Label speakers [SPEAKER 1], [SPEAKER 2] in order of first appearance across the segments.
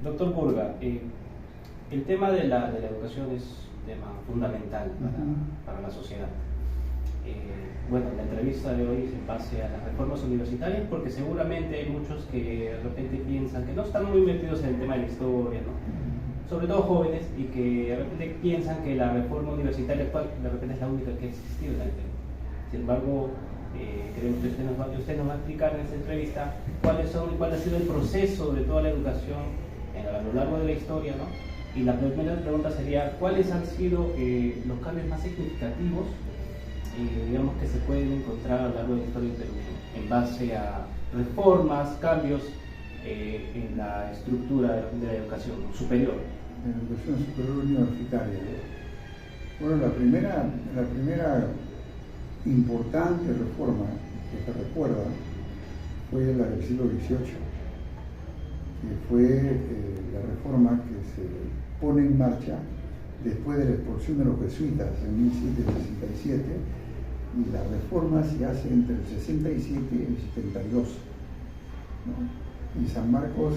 [SPEAKER 1] Doctor Burga, el tema de la educación es un tema fundamental para la sociedad. Bueno, la entrevista de hoy es en base a las reformas universitarias, porque seguramente hay muchos que de repente piensan que no están muy metidos en el tema de la historia, ¿no? Sobre todo jóvenes, y que de repente piensan que la reforma universitaria actual de repente es la única que ha existido en el Perú. Sin embargo, creo que usted nos va a explicar en esta entrevista cuál ha sido el proceso de toda la educación a lo largo de la historia, ¿no? Y la primera pregunta sería, ¿cuáles han sido los cambios más significativos, digamos, que se pueden encontrar a lo largo de la historia del Perú, en base a reformas, cambios en la estructura de la educación superior?
[SPEAKER 2] En la educación superior universitaria. Bueno, la primera importante reforma que se recuerda fue la del siglo XVIII, que fue la reforma que se pone en marcha después de la expulsión de los jesuitas en 1767, y la reforma se hace entre el 67 y el 72, ¿no? Y San Marcos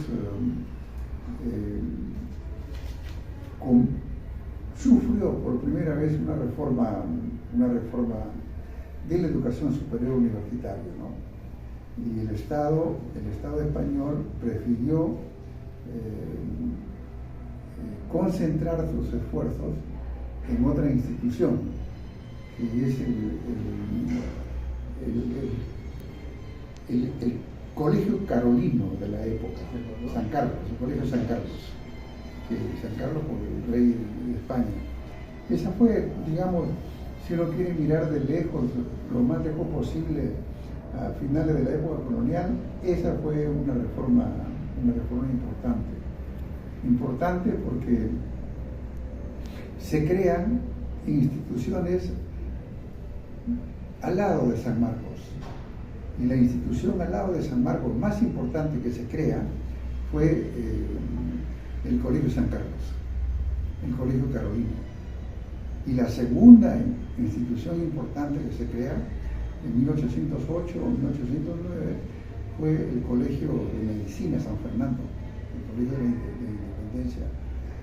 [SPEAKER 2] sufrió por primera vez una reforma de la educación superior universitaria, ¿no? Y el Estado español prefirió concentrar sus esfuerzos en otra institución, que es el Colegio Carolino de la época, San Carlos, el Colegio San Carlos, San Carlos por el rey de España. Esa fue, digamos, si uno quiere mirar de lejos, lo más lejos posible, a finales de la época colonial, esa fue una reforma importante porque se crean instituciones al lado de San Marcos, y la institución al lado de San Marcos más importante que se crea fue el Colegio San Carlos, el Colegio Carolino. Y la segunda institución importante que se crea en 1808 o 1809 fue el Colegio de Medicina San Fernando, el Colegio de Independencia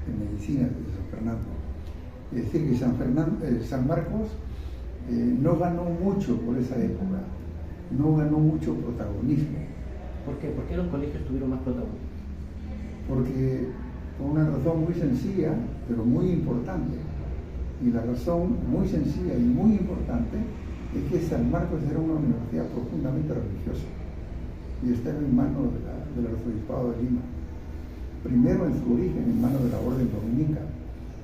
[SPEAKER 2] de Medicina de San Fernando. Es decir, que San Marcos no ganó mucho por esa época, no ganó mucho protagonismo.
[SPEAKER 1] ¿Por qué? ¿Por qué los colegios tuvieron más protagonismo?
[SPEAKER 2] Porque por una razón muy sencilla, pero muy importante. Y la razón muy sencilla y muy importante es que San Marcos era una universidad profundamente religiosa y estaba en manos del arzobispado de Lima. Primero en su origen en manos de la orden dominica,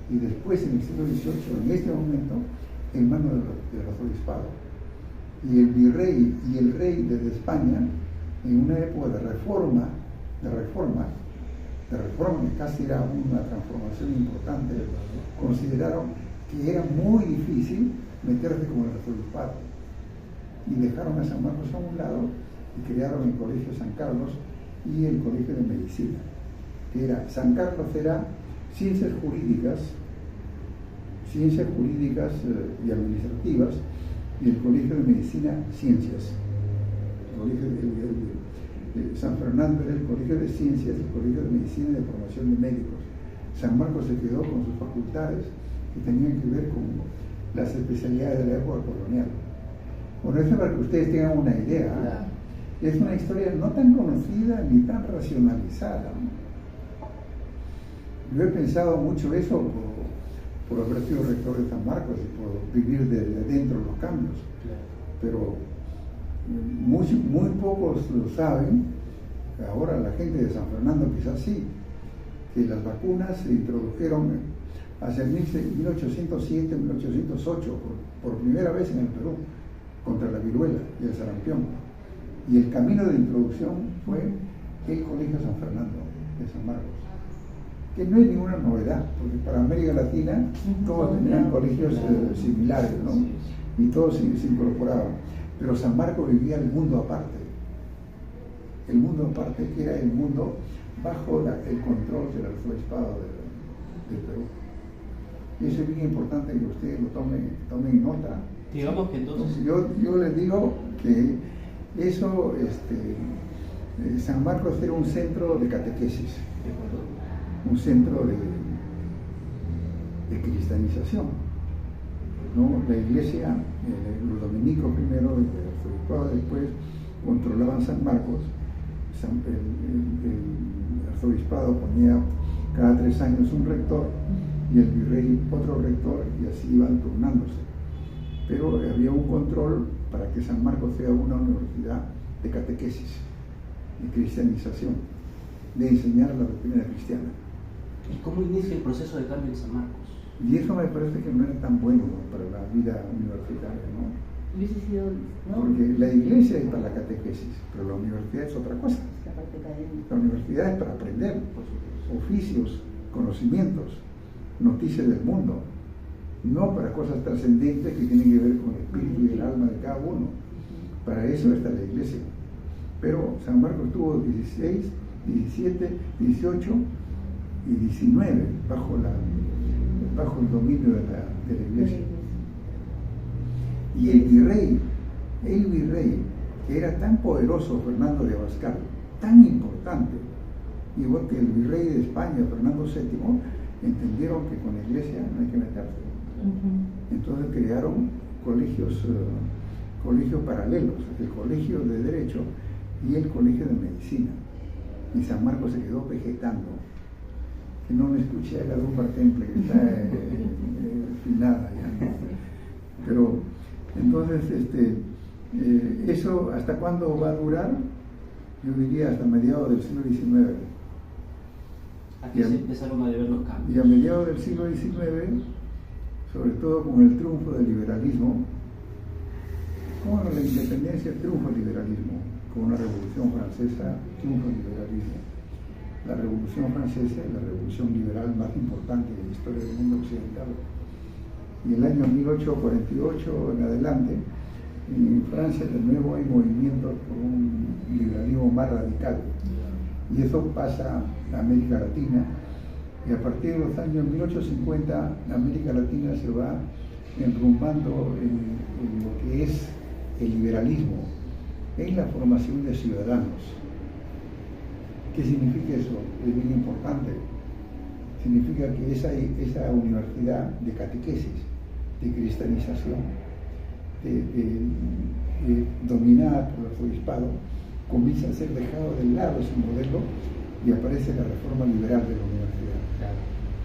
[SPEAKER 2] y después en el siglo XVIII, en este momento, en manos del arzobispado. Y el virrey y el rey de España, en una época de reforma, que casi era una transformación importante, consideraron que era muy difícil meterse con el arzobispado, y dejaron a San Marcos a un lado y crearon el Colegio San Carlos y el Colegio de Medicina, que era, San Carlos era ciencias jurídicas y administrativas, y el Colegio de Medicina, ciencias. El Colegio de San Fernando era el Colegio de Ciencias, el Colegio de Medicina y de Formación de Médicos. San Marcos se quedó con sus facultades que tenían que ver con las especialidades de la época colonial. Bueno, esto para que ustedes tengan una idea.
[SPEAKER 1] Claro.
[SPEAKER 2] Es una historia no tan conocida ni tan racionalizada, ¿no? Yo he pensado mucho eso por haber sido rector de San Marcos y por vivir de dentro los cambios.
[SPEAKER 1] Claro.
[SPEAKER 2] Pero muy pocos lo saben. Ahora la gente de San Fernando quizás sí, que las vacunas se introdujeron hacia 1807, 1808, por primera vez en el Perú, contra la viruela y el sarampión. Y el camino de introducción fue el Colegio San Fernando de San Marcos, que no es ninguna novedad, porque para América Latina todos tenían colegios similares, ¿no? Y todos se incorporaban. Pero San Marcos vivía el mundo aparte, que era el mundo bajo el control del arzobispado del Perú. Y eso es bien importante que ustedes lo tomen nota.
[SPEAKER 1] Digamos que entonces...
[SPEAKER 2] Yo les digo que eso, San Marcos era un centro de catequesis. un centro de cristianización, ¿no? La iglesia, los dominicos primero, el arzobispado después, controlaban San Marcos. El arzobispado ponía cada 3 años un rector y el virrey otro rector, y así iban turnándose. Pero había un control para que San Marcos sea una universidad de catequesis, de cristianización, de enseñar la doctrina cristiana.
[SPEAKER 1] ¿Y cómo inicia el proceso de cambio en San Marcos?
[SPEAKER 2] Y eso me parece que no era tan bueno para la vida universitaria, ¿no?
[SPEAKER 3] Hubiese sido, ¿no?
[SPEAKER 2] Porque la iglesia es para la catequesis, pero la universidad es otra cosa.
[SPEAKER 3] La parte académica.
[SPEAKER 2] La universidad es para aprender oficios, conocimientos, noticias del mundo, no para cosas trascendentes que tienen que ver con el espíritu y el alma de cada uno. Para eso está la iglesia. Pero San Marcos tuvo 16, 17, 18 y 19 bajo el dominio de la iglesia. Y el virrey, que era tan poderoso, Fernando de Abascal, tan importante, igual que el virrey de España, Fernando VII, entendieron que con la iglesia no hay que meterse. Entonces crearon colegios paralelos, el colegio de Derecho y el colegio de Medicina. Y San Marcos se quedó vegetando. Que no me escuché a la Dumba Temple, que está finada ya, ¿no? Pero entonces, ¿eso hasta cuándo va a durar? Yo diría hasta mediados del siglo XIX.
[SPEAKER 1] Aquí se empezaron a ver los cambios.
[SPEAKER 2] Y a mediados del siglo XIX, sobre todo con el triunfo del liberalismo, con la independencia triunfo el liberalismo, con la Revolución Francesa triunfo el liberalismo. La Revolución Francesa es la revolución liberal más importante de la historia del mundo occidental. Y el año 1848 en adelante, en Francia de nuevo hay movimientos por un liberalismo más radical. Y eso pasa a América Latina. Y a partir de los años 1850, América Latina se va enrumbando en lo que es el liberalismo, en la formación de ciudadanos. ¿Qué significa eso? Es bien importante. Significa que esa universidad de catequesis, de cristianización, dominada por el arzobispado, comienza a ser dejado de lado ese modelo y aparece la reforma liberal de la universidad.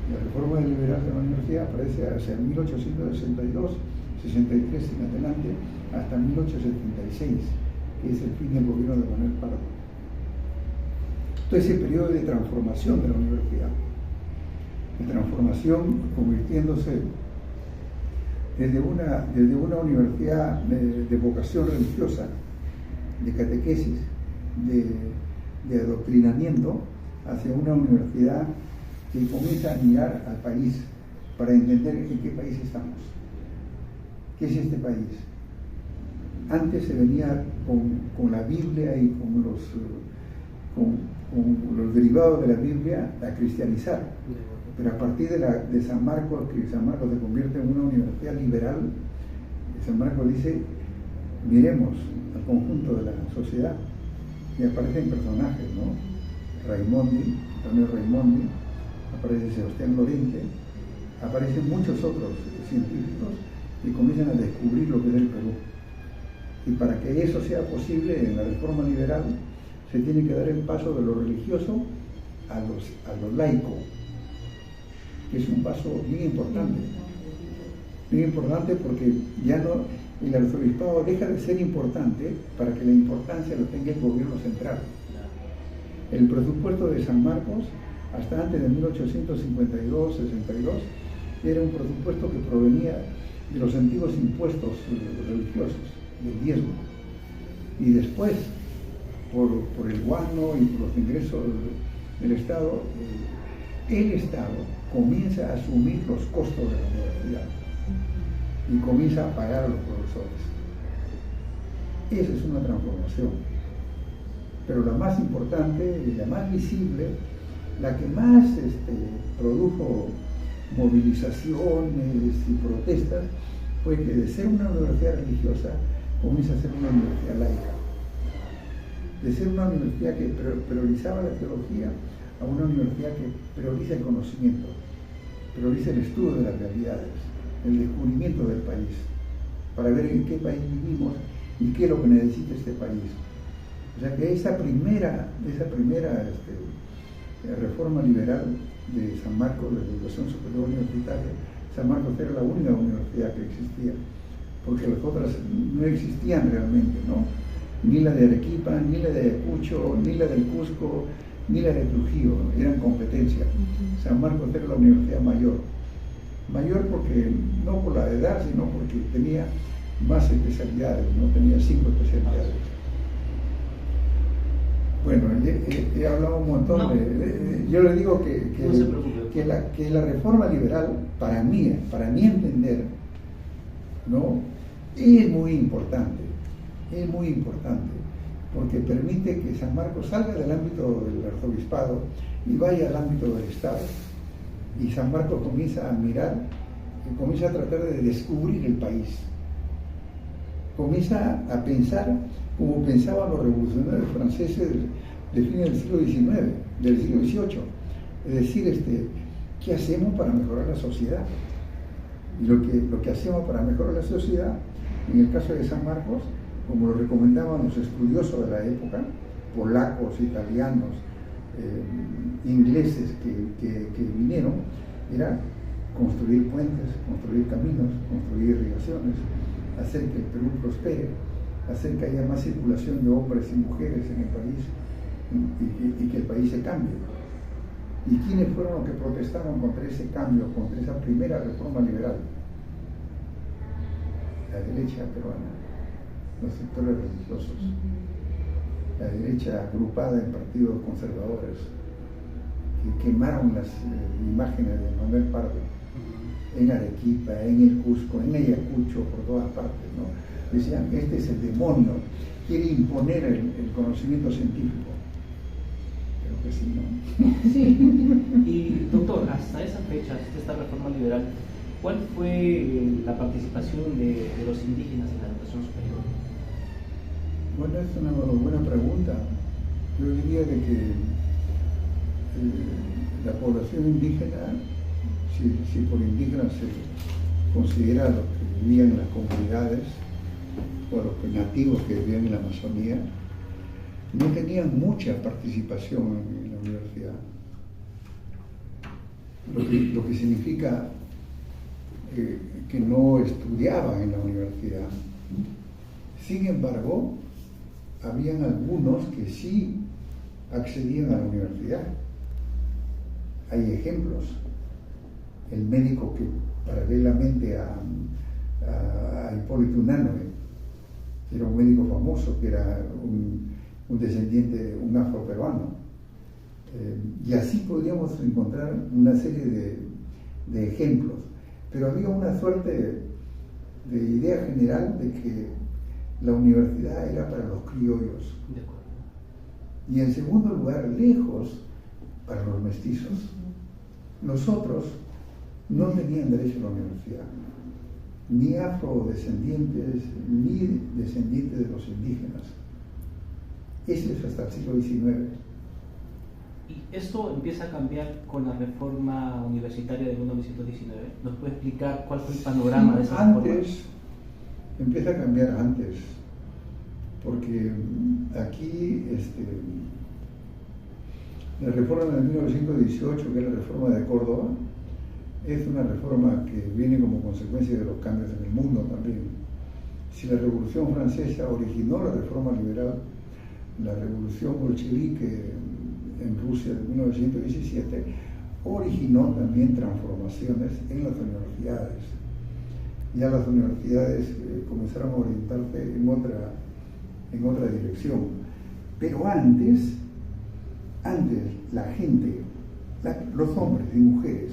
[SPEAKER 2] La reforma liberal de la universidad aparece hacia 1862, 63 en adelante, hasta 1876, que es el fin del gobierno de Manuel Pardo. Todo ese periodo de transformación de la universidad, de transformación convirtiéndose desde una universidad de vocación religiosa, de catequesis, de adoctrinamiento, hacia una universidad que comienza a mirar al país para entender en qué país estamos. ¿Qué es este país? Antes se venía con la Biblia y con los derivados de la Biblia a cristianizar. Pero a partir de San Marcos, que San Marcos se convierte en una universidad liberal, San Marcos dice, miremos al conjunto de la sociedad, y aparecen personajes, ¿no? Raimondi, Antonio Raimondi, aparece Sebastián Lorente, aparecen muchos otros científicos que comienzan a descubrir lo que es el Perú. Y para que eso sea posible en la reforma liberal, se tiene que dar el paso de lo religioso a lo laico, que es un paso bien importante. Bien importante porque ya no, el arzobispado deja de ser importante para que la importancia lo tenga el gobierno central. El presupuesto de San Marcos, hasta antes de 1852, 62, era un presupuesto que provenía de los antiguos impuestos religiosos, del diezmo. Y después, por el guano y por los ingresos del Estado, el Estado comienza a asumir los costos de la universidad y comienza a pagar a los profesores. Esa es una transformación. Pero la más importante y la más visible, la que más produjo movilizaciones y protestas, fue que de ser una universidad religiosa comienza a ser una universidad laica. De ser una universidad que priorizaba la teología a una universidad que prioriza el conocimiento, prioriza el estudio de las realidades, el descubrimiento del país, para ver en qué país vivimos y qué es lo que necesita este país. O sea que esa primera reforma liberal de San Marcos, de la Educación Superior Universitaria, San Marcos era la única universidad que existía, porque las otras no existían realmente, ¿no? Ni la de Arequipa, ni la de Ayacucho, ni la del Cusco, ni la de Trujillo, eran competencia. San Marcos era la universidad mayor. Mayor porque, no por la edad, sino porque tenía más especialidades, ¿no? Tenía 5 especialidades. Bueno, he hablado un montón.
[SPEAKER 1] No.
[SPEAKER 2] Yo le digo
[SPEAKER 1] No se preocupe.
[SPEAKER 2] que la reforma liberal, para mí entender, ¿no? Es muy importante, porque permite que San Marcos salga del ámbito del arzobispado y vaya al ámbito del Estado. Y San Marcos comienza a mirar, comienza a tratar de descubrir el país, comienza a pensar como pensaban los revolucionarios franceses de fines del siglo XIX, del siglo XVIII. Es decir, ¿qué hacemos para mejorar la sociedad? Y lo que hacemos para mejorar la sociedad, en el caso de San Marcos, como lo recomendaban los estudiosos de la época, polacos, italianos, ingleses que vinieron, era construir puentes, construir caminos, construir irrigaciones, hacer que el Perú prospere, hacer que haya más circulación de hombres y mujeres en el país y que el país se cambie. ¿Y quiénes fueron los que protestaron contra ese cambio, contra esa primera reforma liberal? La derecha peruana, los sectores religiosos, la derecha agrupada en partidos conservadores, que quemaron las imágenes de Manuel Pardo en Arequipa, en el Cusco, en Ayacucho, por todas partes, ¿no? Decían, este es el demonio, quiere imponer el conocimiento científico. Creo que sí, ¿no?
[SPEAKER 1] Sí. Y doctor, hasta esa fecha, hasta esta reforma liberal, ¿cuál fue la participación de los indígenas en la educación superior?
[SPEAKER 2] Bueno, es una buena pregunta. Yo diría de que la población indígena, si por indígena se considera a los que vivían en las comunidades o a los nativos que vivían en la Amazonía, no tenían mucha participación en la universidad. Lo que significa que no estudiaban en la universidad. Sin embargo, habían algunos que sí accedían a la universidad. Hay ejemplos. El médico que paralelamente a Hipólito Unanue, que era un médico famoso, que era un descendiente, un afroperuano. Y así podríamos encontrar una serie de ejemplos. Pero había una suerte de idea general de que la universidad era para los criollos.
[SPEAKER 1] De acuerdo.
[SPEAKER 2] Y en segundo lugar, lejos, para los mestizos. Los otros no tenían derecho a la universidad, ni afrodescendientes, ni descendientes de los indígenas. Eso es hasta el siglo XIX.
[SPEAKER 1] ¿Y esto empieza a cambiar con la reforma universitaria de 1919? ¿Nos puede explicar cuál fue el panorama de esa reforma?
[SPEAKER 2] Empieza a cambiar antes, porque aquí la reforma de 1918, que es la reforma de Córdoba, es una reforma que viene como consecuencia de los cambios en el mundo también. Si la Revolución Francesa originó la reforma liberal, la Revolución Bolchevique en Rusia de 1917 originó también transformaciones en las universidades. Ya las universidades comenzaron a orientarse en otra dirección. Pero antes la gente, los hombres y mujeres,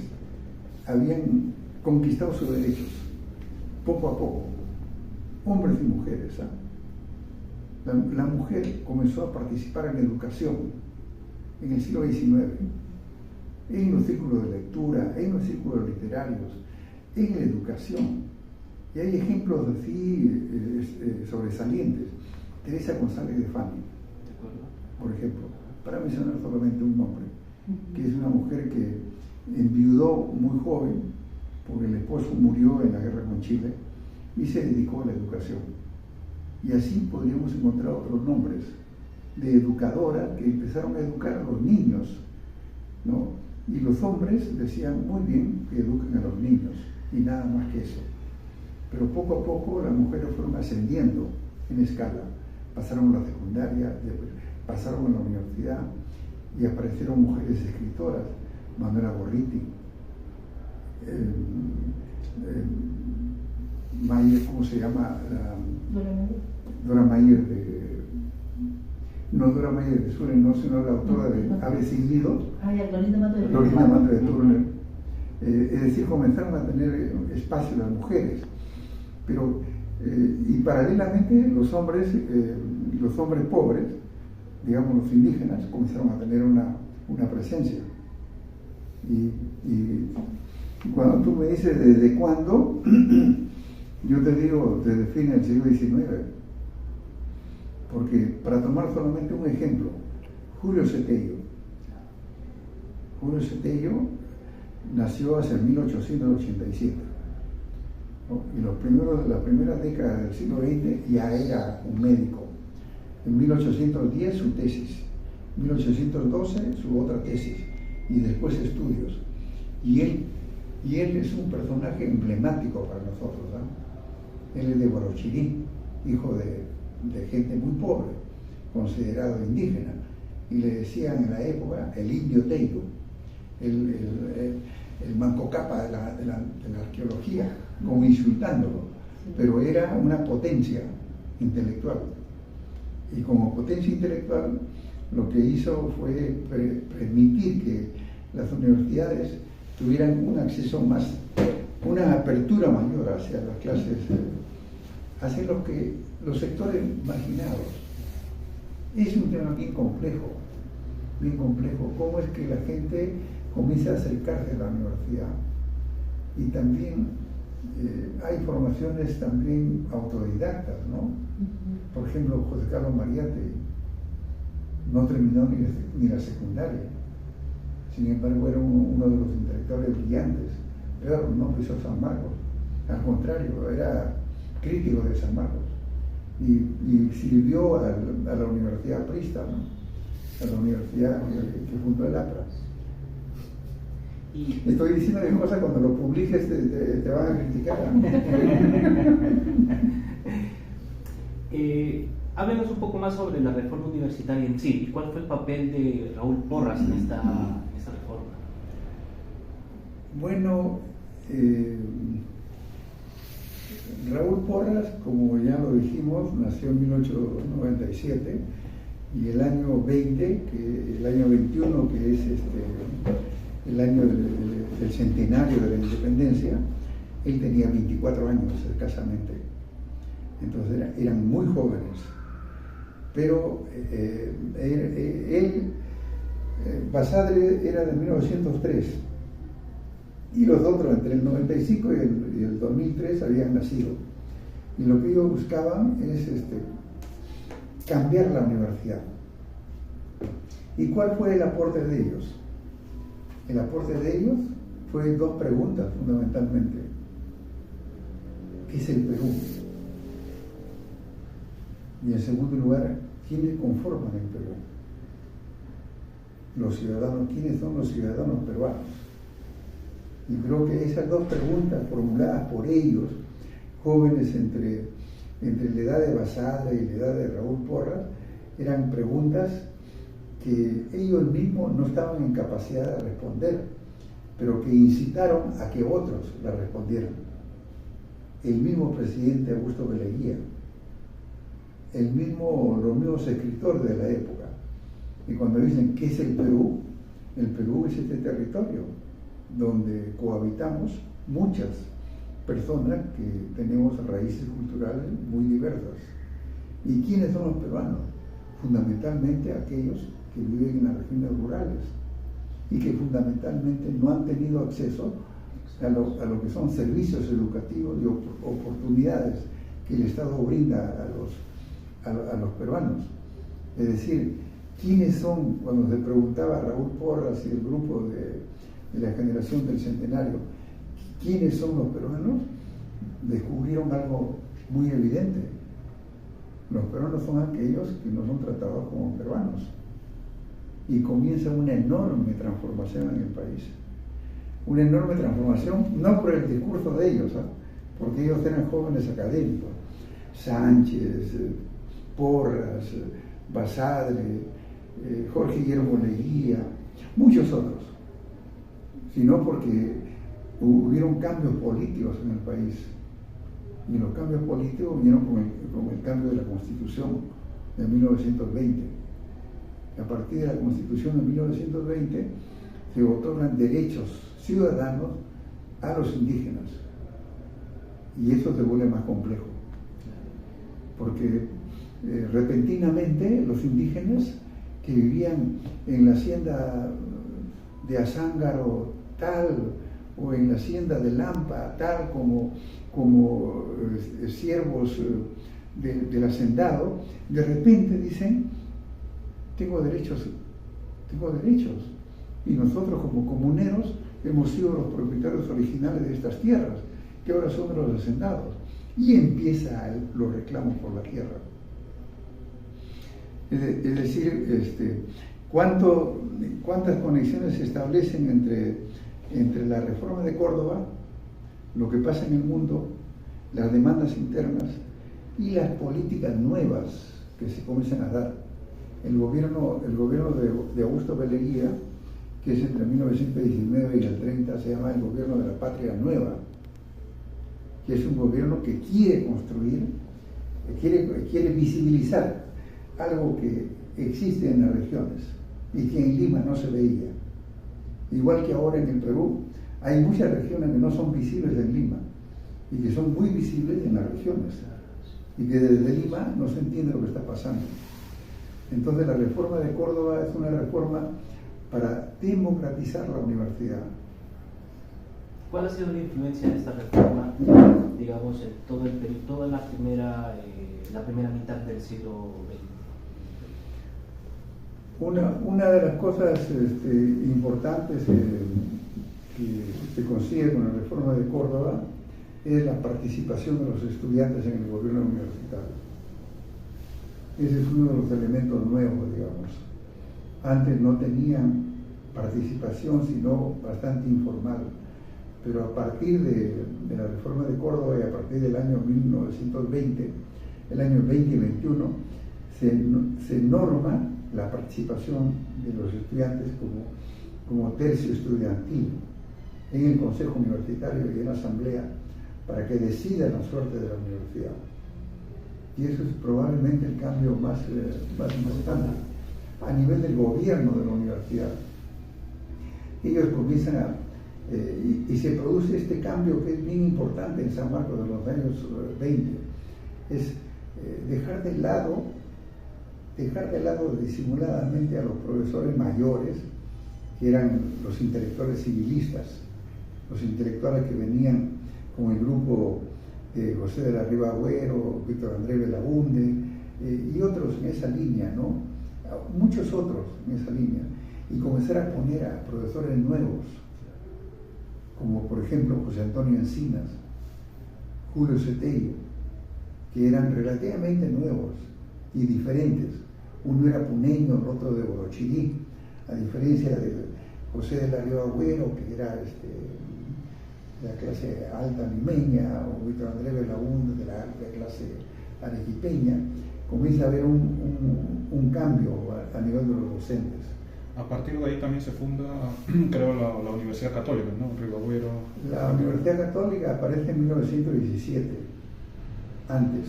[SPEAKER 2] habían conquistado sus derechos, poco a poco, hombres y mujeres. La mujer comenzó a participar en la educación en el siglo XIX, en los círculos de lectura, en los círculos literarios, en la educación. Y hay ejemplos así sobresalientes. Teresa González de Fani, por ejemplo, para mencionar solamente un nombre. que es una mujer que enviudó muy joven, porque el esposo murió en la guerra con Chile, y se dedicó a la educación. Y así podríamos encontrar otros nombres de educadora que empezaron a educar a los niños, ¿no? Y los hombres decían muy bien que eduquen a los niños, y nada más que eso. Pero poco a poco las mujeres fueron ascendiendo en escala, pasaron a la secundaria, pasaron a la universidad, y aparecieron mujeres escritoras, Manuela Gorriti, Mayer, ¿cómo se llama? Dora Mayer no Dora Mayer de Suren, no, sino la autora de Ave sin Nido, Lorinda Mato de Turner. Es decir, comenzaron a tener espacio las mujeres, pero y paralelamente los hombres pobres, digamos los indígenas, comenzaron a tener una presencia. Y cuando tú me dices desde cuándo, yo te digo desde fines del siglo XIX, porque para tomar solamente un ejemplo, Julio Cetello nació hacia 1887, ¿no? Y la primera década del siglo XX ya era un médico. En 1810 su tesis, en 1812 su otra tesis, y después estudios. Y él es un personaje emblemático para nosotros, ¿no? Él es de Guarochirí, hijo de gente muy pobre, considerado indígena, y le decían en la época el indio Teiro, el mancocapa de la arqueología, como insultándolo, pero era una potencia intelectual. Y como potencia intelectual, lo que hizo fue permitir que las universidades tuvieran un acceso más, una apertura mayor hacia las clases, hacia los sectores marginados. Es un tema bien complejo, cómo es que la gente comienza a acercarse a la universidad. Y también hay formaciones también autodidactas, ¿no? Por ejemplo, José Carlos Mariátegui no terminó ni la secundaria, sin embargo era uno de los intelectuales brillantes, pero no pisó San Marcos, al contrario, era crítico de San Marcos, y sirvió a la Universidad Prista, ¿no? A la universidad que fundó el APRA. Estoy diciendo de cosas, cuando lo publiques te van a criticar.
[SPEAKER 1] Háblenos un poco más sobre la reforma universitaria en sí, y cuál fue el papel de Raúl Porras en esta reforma.
[SPEAKER 2] Bueno, Raúl Porras, como ya lo dijimos, nació en 1897, y el año 20, el año 21, que es el año del centenario de la independencia, él tenía 24 años escasamente. Entonces eran muy jóvenes, pero Basadre era de 1903, y los otros entre el 95 y el 2003 habían nacido, y lo que ellos buscaban es cambiar la universidad. ¿Y cuál fue el aporte de ellos? El aporte de ellos fue dos preguntas fundamentalmente. ¿Qué es el Perú? Y en segundo lugar, ¿quiénes conforman el Perú? Los ciudadanos, ¿quiénes son los ciudadanos peruanos? Y creo que esas dos preguntas formuladas por ellos, jóvenes entre la edad de Basadre y la edad de Raúl Porras, eran preguntas que ellos mismos no estaban en capacidad de responder, pero que incitaron a que otros la respondieran. El mismo presidente Augusto Beleguía, los mismos escritores de la época. Y cuando dicen ¿qué es el Perú? El Perú es este territorio donde cohabitamos muchas personas que tenemos raíces culturales muy diversas. ¿Y quiénes son los peruanos? Fundamentalmente aquellos que viven en las regiones rurales y que fundamentalmente no han tenido acceso a lo que son servicios educativos y oportunidades que el Estado brinda a los peruanos. Es decir, ¿quiénes son? Cuando se preguntaba a Raúl Porras y el grupo de la generación del centenario, ¿quiénes son los peruanos? Descubrieron algo muy evidente. Los peruanos son aquellos que no son tratados como peruanos. Y comienza una enorme transformación en el país. Una enorme transformación, no por el discurso de ellos, porque ellos eran jóvenes académicos. Sánchez, Porras, Basadre, Jorge Guillermo Leguía, muchos otros, sino porque hubieron cambios políticos en el país. Y los cambios políticos vinieron con el cambio de la Constitución de 1920. A partir de la Constitución de 1920 se otorgan derechos ciudadanos a los indígenas. Y eso se vuelve más complejo. Porque repentinamente los indígenas que vivían en la hacienda de Azángaro tal, o en la hacienda de Lampa tal, como siervos del hacendado, de repente dicen, tengo derechos. Y nosotros como comuneros hemos sido los propietarios originales de estas tierras, que ahora son de los hacendados. Y empieza los reclamos por la tierra. Es decir, cuántas conexiones se establecen entre la reforma de Córdoba, lo que pasa en el mundo, las demandas internas y las políticas nuevas que se comienzan a dar. El gobierno de Augusto B. Leguía, que es entre 1919 y el 30, se llama el gobierno de la patria nueva, que es un gobierno que quiere construir, quiere visibilizar algo que existe en las regiones y que en Lima no se veía. Igual que ahora en el Perú, hay muchas regiones que no son visibles en Lima y que son muy visibles en las regiones, y que desde Lima no se entiende lo que está pasando. Entonces la reforma de Córdoba es una reforma para democratizar la universidad.
[SPEAKER 1] ¿Cuál ha sido la influencia de esta reforma, digamos, en todo el Perú, toda la primera mitad del siglo XX?
[SPEAKER 2] Una de las cosas importantes que se consigue con la reforma de Córdoba es la participación de los estudiantes en el gobierno universitario. Ese es uno de los elementos nuevos, digamos. Antes no tenían participación, sino bastante informal. Pero a partir de la reforma de Córdoba y a partir del año 1920, el año 2021, se norma la participación de los estudiantes como tercio estudiantil en el Consejo Universitario y en la Asamblea para que decidan la suerte de la universidad. Y eso es probablemente el cambio más importante a nivel del gobierno de la universidad. Ellos comienzan y se produce este cambio que es bien importante en San Marcos de los años 20, es dejar de lado disimuladamente a los profesores mayores, que eran los intelectuales civilistas, los intelectuales que venían con el grupo de José de la Riva Agüero, Víctor Andrés Belaunde y otros en esa línea, ¿no? Muchos otros en esa línea, y comenzar a poner a profesores nuevos, como por ejemplo José Antonio Encinas, Julio Cetello, que eran relativamente nuevos y diferentes. Uno era puneño, el otro de Borochirí, a diferencia de José de la Riva Agüero, que era de la clase alta limeña, o Víctor Andrés Belaunde de la clase arequipeña. Comienza a haber un cambio a nivel de los docentes.
[SPEAKER 4] A partir de ahí también se funda, creo, la Universidad Católica, ¿no? Riva Agüero.
[SPEAKER 2] La Universidad Católica aparece en 1917, antes,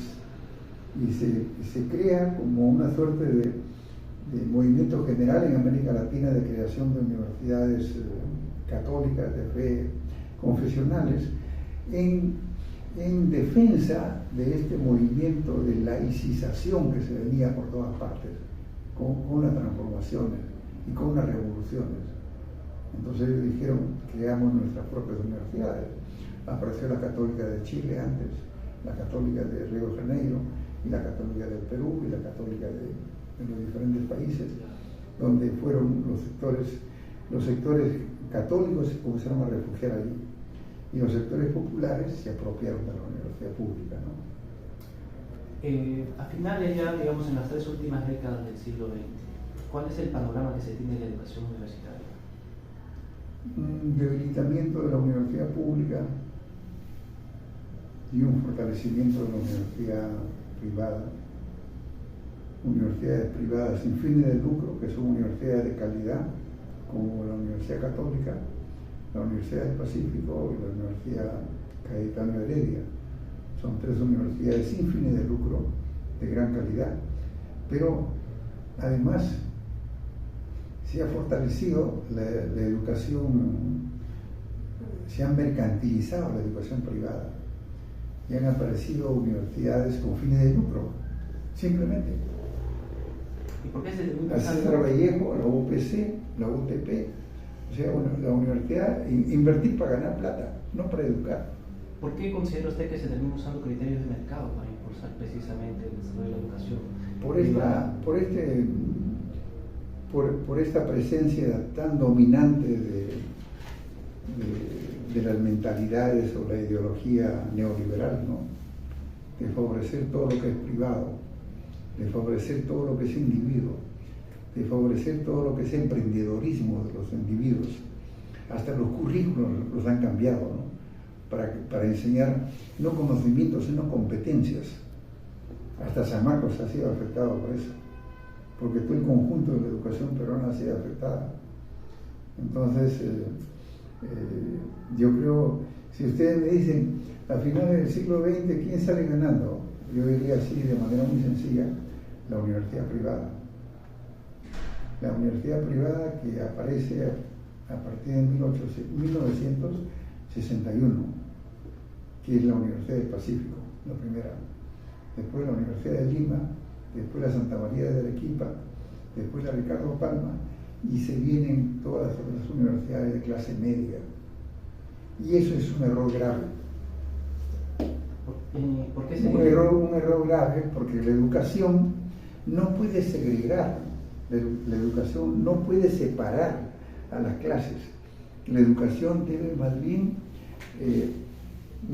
[SPEAKER 2] y se crea como una suerte de movimiento general en América Latina de creación de universidades católicas de fe confesionales en defensa de este movimiento de laicización que se venía por todas partes, con las transformaciones y con las revoluciones. Entonces ellos dijeron, creamos nuestras propias universidades. Apareció la Católica de Chile antes, la Católica de Río de Janeiro, y la Católica del Perú, y la Católica de los diferentes países. donde fueron los sectores católicos se comenzaron a refugiar allí y los sectores populares se apropiaron de la universidad pública, ¿no?
[SPEAKER 1] A finales ya, digamos, en las 3 últimas décadas del siglo XX, ¿cuál es el panorama que se tiene de la educación universitaria?
[SPEAKER 2] Un debilitamiento de la universidad pública y un fortalecimiento de la universidad privada. Universidades privadas sin fines de lucro, que son universidades de calidad, como la Universidad Católica, la Universidad del Pacífico y la Universidad Cayetano Heredia. Son 3 universidades sin fines de lucro, de gran calidad, pero además se ha fortalecido la educación, se ha mercantilizado la educación privada y han aparecido universidades con fines de lucro, simplemente.
[SPEAKER 1] ¿Y por qué se termina
[SPEAKER 2] La César Vallejo, la UPC, la UTP, o sea, la universidad, invertir para ganar plata, no para educar.
[SPEAKER 1] ¿Por qué considera usted que se termina usando criterios de mercado para impulsar precisamente el desarrollo de la educación?
[SPEAKER 2] Por esta presencia tan dominante de las mentalidades o la ideología neoliberal, ¿no? De favorecer todo lo que es privado, de favorecer todo lo que es individuo, de favorecer todo lo que es emprendedorismo de los individuos. Hasta los currículos los han cambiado, ¿no? Para enseñar no conocimientos, sino competencias. Hasta San Marcos ha sido afectado por eso, porque todo el conjunto de la educación peruana ha sido afectada. Entonces, yo creo, si ustedes me dicen, a finales del siglo XX, ¿quién sale ganando? Yo diría así, de manera muy sencilla, la universidad privada. La universidad privada que aparece a partir de 1961, que es la Universidad del Pacífico, la primera. Después la Universidad de Lima, después la Santa María de Arequipa, después la Ricardo Palma, y se vienen todas las otras universidades de clase media. Y eso es un error grave.
[SPEAKER 1] ¿Por qué
[SPEAKER 2] un error grave porque la educación no puede segregar, la educación no puede separar a las clases. La educación debe más bien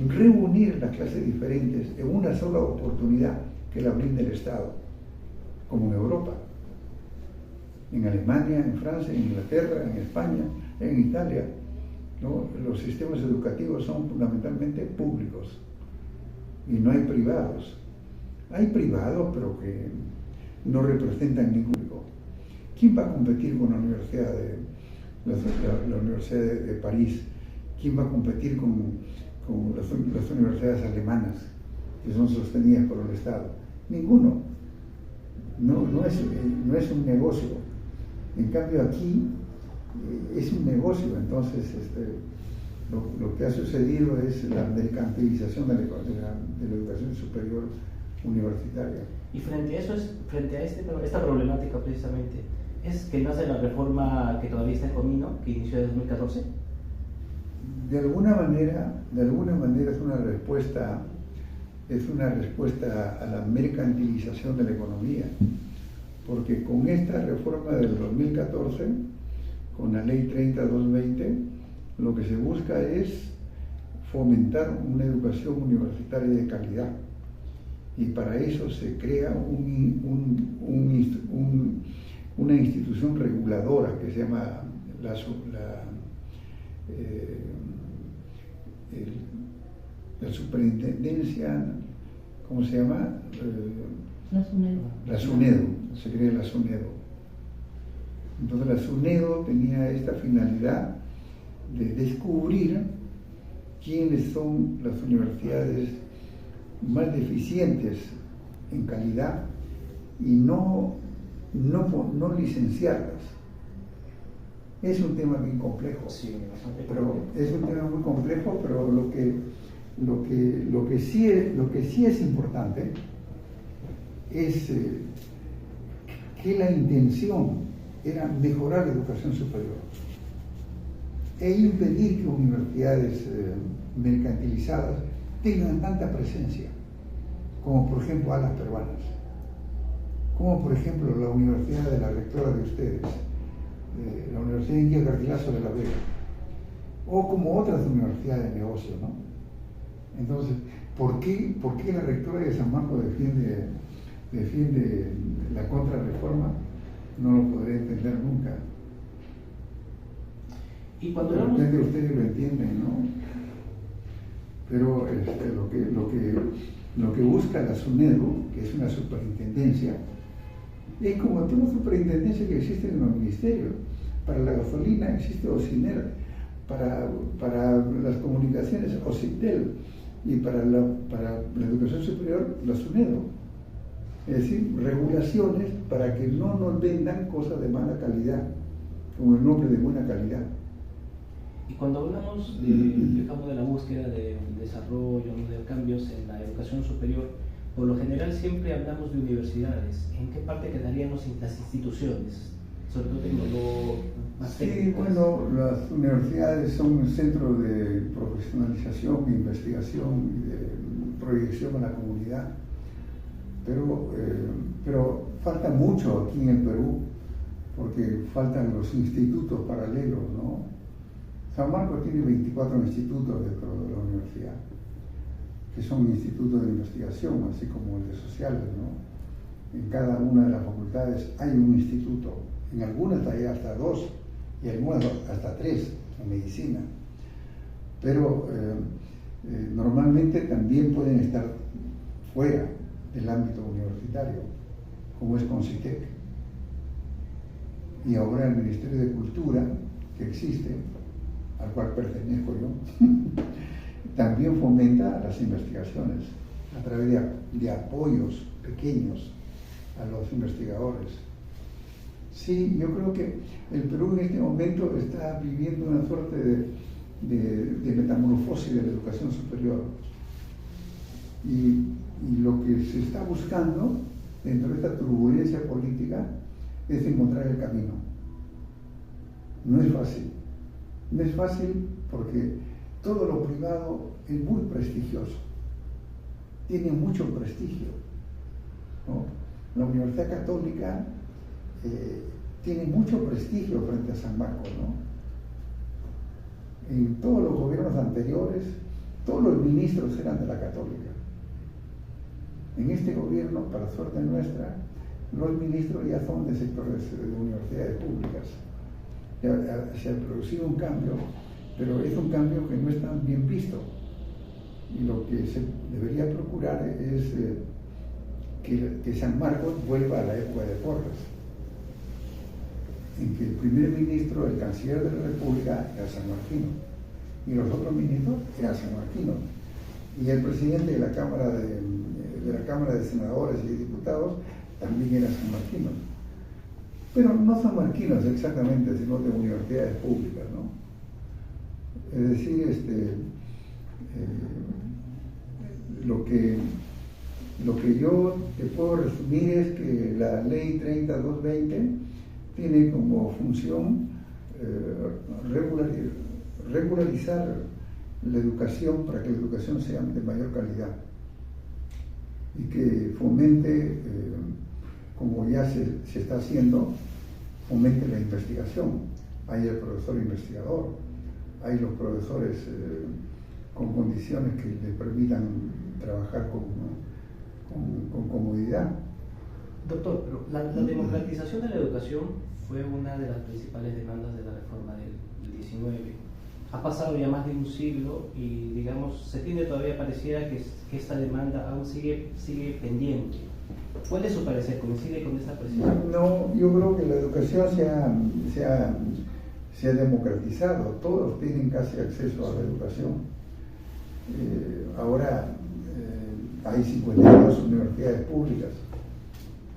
[SPEAKER 2] reunir las clases diferentes en una sola oportunidad que la brinda el Estado, como en Europa, en Alemania, en Francia, en Inglaterra, en España, en Italia, ¿no? Los sistemas educativos son fundamentalmente públicos y no hay privados. Hay privados, pero que no representan ningún público. ¿Quién va a competir con la Universidad la Universidad de París? ¿Quién va a competir con las universidades alemanas que son sostenidas por el Estado? Ninguno. No es un negocio. En cambio aquí es un negocio. Entonces lo que ha sucedido es la mercantilización de la educación superior universitaria.
[SPEAKER 1] Y frente a esta problemática precisamente, ¿es que nace la reforma que todavía está en camino, que inició en 2014?
[SPEAKER 2] De alguna manera es una respuesta a la mercantilización de la economía, porque con esta reforma del 2014, con la ley 30/220, lo que se busca es fomentar una educación universitaria de calidad, y para eso se crea una institución reguladora que se llama la superintendencia, ¿cómo se llama? La SUNEDO, se crea la SUNEDO. Entonces la SUNEDO tenía esta finalidad de descubrir quiénes son las universidades más deficientes en calidad y no licenciarlas. Es un tema bien complejo.
[SPEAKER 1] Sí,
[SPEAKER 2] pero es un tema muy complejo, pero lo que sí es importante es que la intención era mejorar la educación superior e impedir que universidades mercantilizadas tengan tanta presencia como por ejemplo a las peruanas. como por ejemplo la universidad de la rectora de ustedes, la Universidad India Garcilaso de la Vega, o como otras universidades de negocio, ¿no? Entonces, ¿por qué la rectora de San Marcos defiende la contrarreforma? No lo podré entender nunca.
[SPEAKER 1] Y cuando
[SPEAKER 2] De
[SPEAKER 1] hablamos...
[SPEAKER 2] repente ustedes lo entienden, ¿no? Pero lo que busca la SUNEDU, que es una superintendencia, es como toda superintendencia que existe en los ministerios. Para la gasolina existe OCINER, para las comunicaciones OCITEL, y para la educación superior la SUNEDU. Es decir, regulaciones para que no nos vendan cosas de mala calidad, con el nombre de buena calidad.
[SPEAKER 1] Y cuando hablamos del campo de la búsqueda del desarrollo, de cambios en la educación superior, por lo general siempre hablamos de universidades. ¿En qué parte quedaríamos las instituciones? Sobre todo más técnicas.
[SPEAKER 2] Sí, bueno, las universidades son un centro de profesionalización, investigación y de proyección a la comunidad. Pero falta mucho aquí en el Perú, porque faltan los institutos paralelos, ¿no? San Marcos tiene 24 institutos dentro de la universidad, que son institutos de investigación, así como el de sociales, ¿no? En cada una de las facultades hay un instituto, en algunas hay hasta 2 y algunas hasta 3 en medicina. Pero normalmente también pueden estar fuera del ámbito universitario, como es CONCITEC. Y ahora el Ministerio de Cultura, que existe, al cual pertenezco yo, también fomenta las investigaciones a través de apoyos pequeños a los investigadores. Sí, yo creo que el Perú en este momento está viviendo una suerte de metamorfosis de la educación superior. Y lo que se está buscando dentro de esta turbulencia política es encontrar el camino. No es fácil. No es fácil porque todo lo privado es muy prestigioso, tiene mucho prestigio, ¿no? La Universidad Católica tiene mucho prestigio frente a San Marcos, ¿no? En todos los gobiernos anteriores, todos los ministros eran de la Católica. En este gobierno, para suerte nuestra, los ministros ya son de sectores de universidades públicas. Se ha producido un cambio, pero es un cambio que no es tan bien visto. Y lo que se debería procurar es que San Marcos vuelva a la época de Porras, en que el primer ministro, el canciller de la República, era sanmarquino, y los otros ministros eran sanmarquinos, y el presidente de la Cámara de Senadores y Diputados también era sanmarquino. Pero no sanmarquinos exactamente, sino de universidades públicas, ¿no? Es decir, lo que yo te puedo resumir es que la ley 30.220 tiene como función regularizar la educación para que la educación sea de mayor calidad y que fomente, como ya se está haciendo, fomente la investigación. Hay el profesor investigador, hay los profesores con condiciones que le permitan trabajar con comodidad.
[SPEAKER 1] Doctor, pero la democratización de la educación fue una de las principales demandas de la reforma del 19. Ha pasado ya más de un siglo y, digamos, se tiene todavía pareciera que esta demanda aún sigue pendiente. ¿Cuál es su parecer? ¿Coincide con esta apreciación?
[SPEAKER 2] No, yo creo que la educación se ha democratizado, todos tienen casi acceso a la educación. Ahora hay 52 universidades públicas.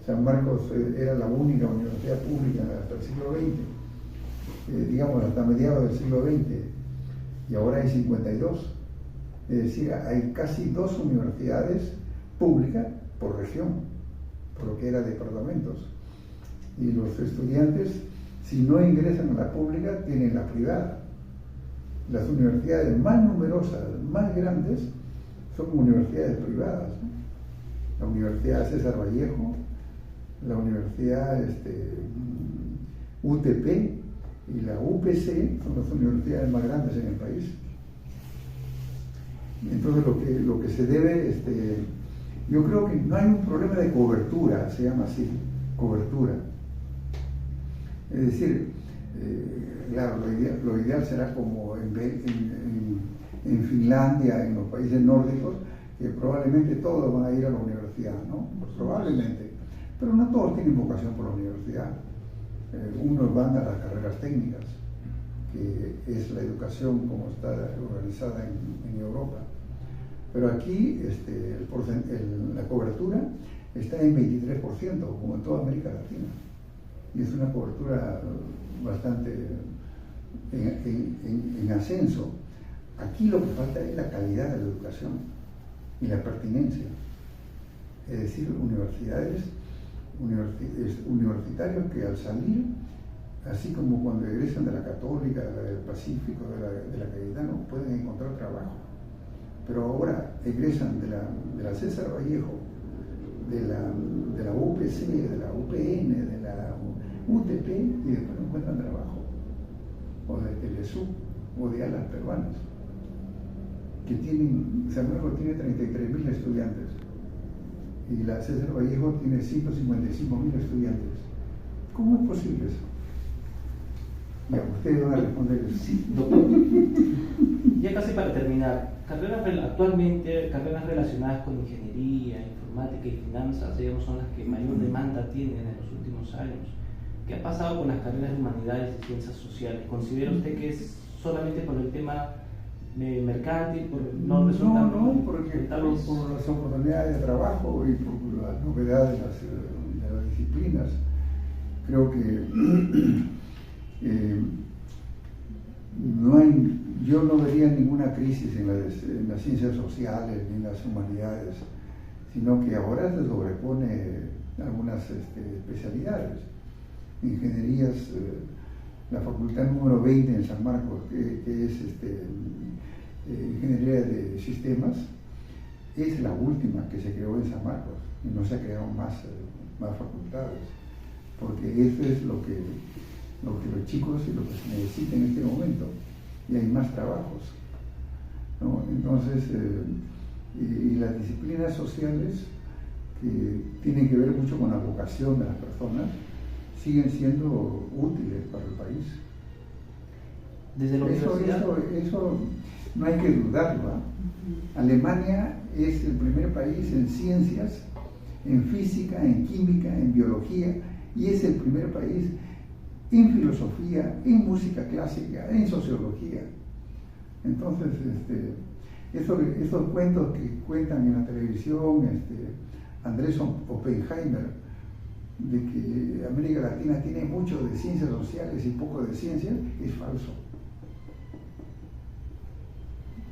[SPEAKER 2] San Marcos era la única universidad pública hasta el siglo XX, digamos hasta mediados del siglo XX, y ahora hay 52. Es decir, hay casi 2 universidades públicas por región, por lo que era departamentos. Y los estudiantes, si no ingresan a la pública, tienen la privada. Las universidades más numerosas, más grandes, son universidades privadas, ¿no? La Universidad César Vallejo, la Universidad UTP y la UPC son las universidades más grandes en el país. Entonces lo que se debe, yo creo que no hay un problema de cobertura, se llama así, cobertura. Es decir, claro, lo ideal será como en Finlandia, en los países nórdicos, que probablemente todos van a ir a la universidad, ¿no? Probablemente. Pero no todos tienen vocación por la universidad. Unos van a las carreras técnicas, que es la educación como está organizada en Europa. Pero aquí la cobertura está en 23%, como en toda América Latina. Y es una cobertura bastante en ascenso. Aquí lo que falta es la calidad de la educación y la pertinencia. Es decir, universitarios que al salir, así como cuando egresan de la Católica, del Pacífico, de la Cayetano, pueden encontrar trabajo. Pero ahora egresan de la César Vallejo, de la UPC, de la UPN, de la UTP, y después no encuentran trabajo. O de Telesub, o de Alas Peruanas, que San Marcos tiene 33.000 estudiantes y la César Vallejo tiene 155.000 estudiantes. ¿Cómo es posible eso? Ya, ustedes van a responder eso.
[SPEAKER 1] Sí, doctor. Ya casi para terminar, actualmente carreras relacionadas con ingeniería, informática y finanzas, digamos, son las que mayor demanda tienen en los últimos años. ¿Qué ha pasado con las carreras de humanidades y ciencias sociales? ¿Considera usted que es solamente por el tema mercantil?
[SPEAKER 2] No, porque por las oportunidades de trabajo y por las novedades de las disciplinas. Creo que yo no vería ninguna crisis en las ciencias sociales ni en las humanidades, sino que ahora se sobrepone algunas especialidades. Ingenierías, la facultad número 20 en San Marcos, que es Ingeniería de Sistemas, es la última que se creó en San Marcos y no se ha creado más facultades, porque eso es lo que los chicos y lo que se necesita en este momento, y hay más trabajos, ¿no? Entonces, y las disciplinas sociales, que tienen que ver mucho con la vocación de las personas, siguen siendo útiles para el país.
[SPEAKER 1] Desde la universidad.
[SPEAKER 2] Eso no hay que dudarlo, ¿eh? Alemania es el primer país en ciencias, en física, en química, en biología, y es el primer país en filosofía, en música clásica, en sociología. Entonces, esos cuentos que cuentan en la televisión, Andrés Oppenheimer, de que América Latina tiene mucho de ciencias sociales y poco de ciencias, es falso.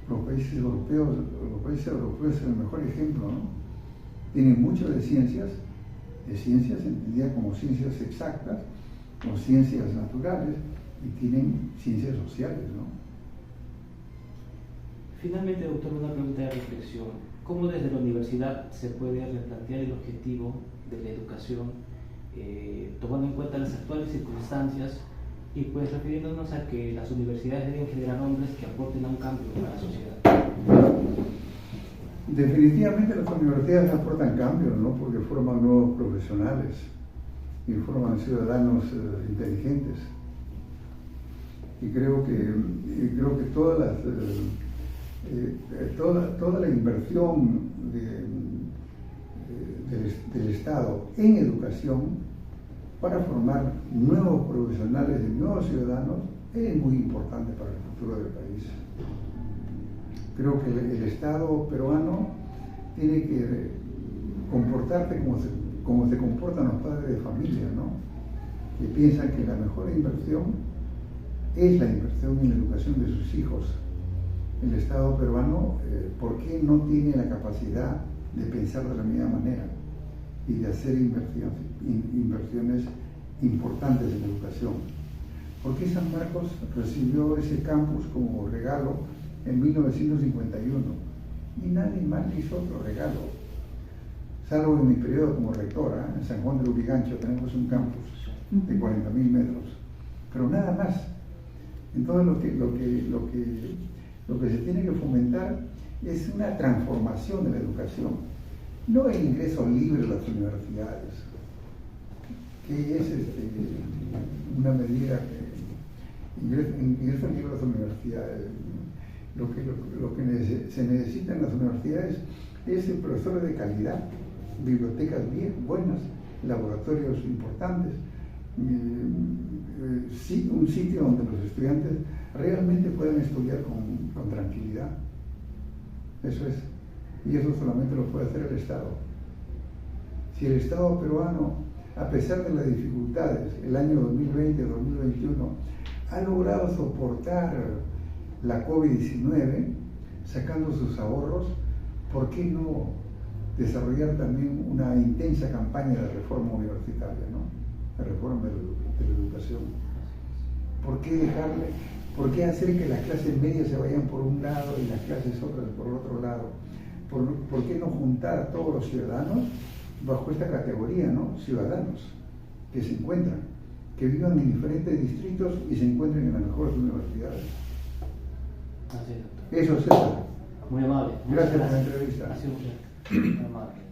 [SPEAKER 2] Los países europeos son el mejor ejemplo, ¿no? Tienen mucho de ciencias entendidas como ciencias exactas o ciencias naturales, y tienen ciencias sociales, ¿no?
[SPEAKER 1] Finalmente, doctor, una pregunta de reflexión. ¿Cómo desde la universidad se puede replantear el objetivo de la educación, tomando en cuenta las actuales circunstancias y pues refiriéndonos a que las universidades deben generar hombres que aporten a un cambio para la sociedad?
[SPEAKER 2] Definitivamente las universidades aportan cambios, ¿no? Porque forman nuevos profesionales y forman ciudadanos inteligentes. Y creo que toda la inversión del Estado en educación para formar nuevos profesionales y nuevos ciudadanos es muy importante para el futuro del país. Creo que el Estado peruano tiene que comportarse como se comportan los padres de familia, ¿no? Que piensan que la mejor inversión es la inversión en la educación de sus hijos. El Estado peruano, ¿por qué no tiene la capacidad de pensar de la misma manera y de hacer inversiones importantes en educación? ¿Por qué San Marcos recibió ese campus como regalo en 1951? Y nadie más hizo otro regalo. salvo en mi periodo como rectora, en San Juan de Lurigancho tenemos un campus de 40.000 metros, pero nada más. Entonces lo que se tiene que fomentar es una transformación de la educación, no el ingreso libre a las universidades, que es una medida que ingreso libre a las universidades. Lo que se necesita en las universidades es profesores de calidad, bibliotecas bien buenas, laboratorios importantes, un sitio donde los estudiantes realmente puedan estudiar con tranquilidad. Eso es. Y eso solamente lo puede hacer el Estado. Si el Estado peruano, a pesar de las dificultades, el año 2020-2021, ha logrado soportar la COVID-19, sacando sus ahorros, ¿por qué no desarrollar también una intensa campaña de reforma universitaria, ¿no? De reforma de la educación? ¿Por qué hacer que las clases medias se vayan por un lado y las clases otras por otro lado? ¿Por qué no juntar a todos los ciudadanos bajo esta categoría, ¿no? Ciudadanos que se encuentran, que vivan en diferentes distritos y se encuentren en las mejores universidades.
[SPEAKER 1] Así es, doctor.
[SPEAKER 2] Eso es eso.
[SPEAKER 1] Muy amable.
[SPEAKER 2] Gracias por la entrevista.
[SPEAKER 1] Ha sido muy amable.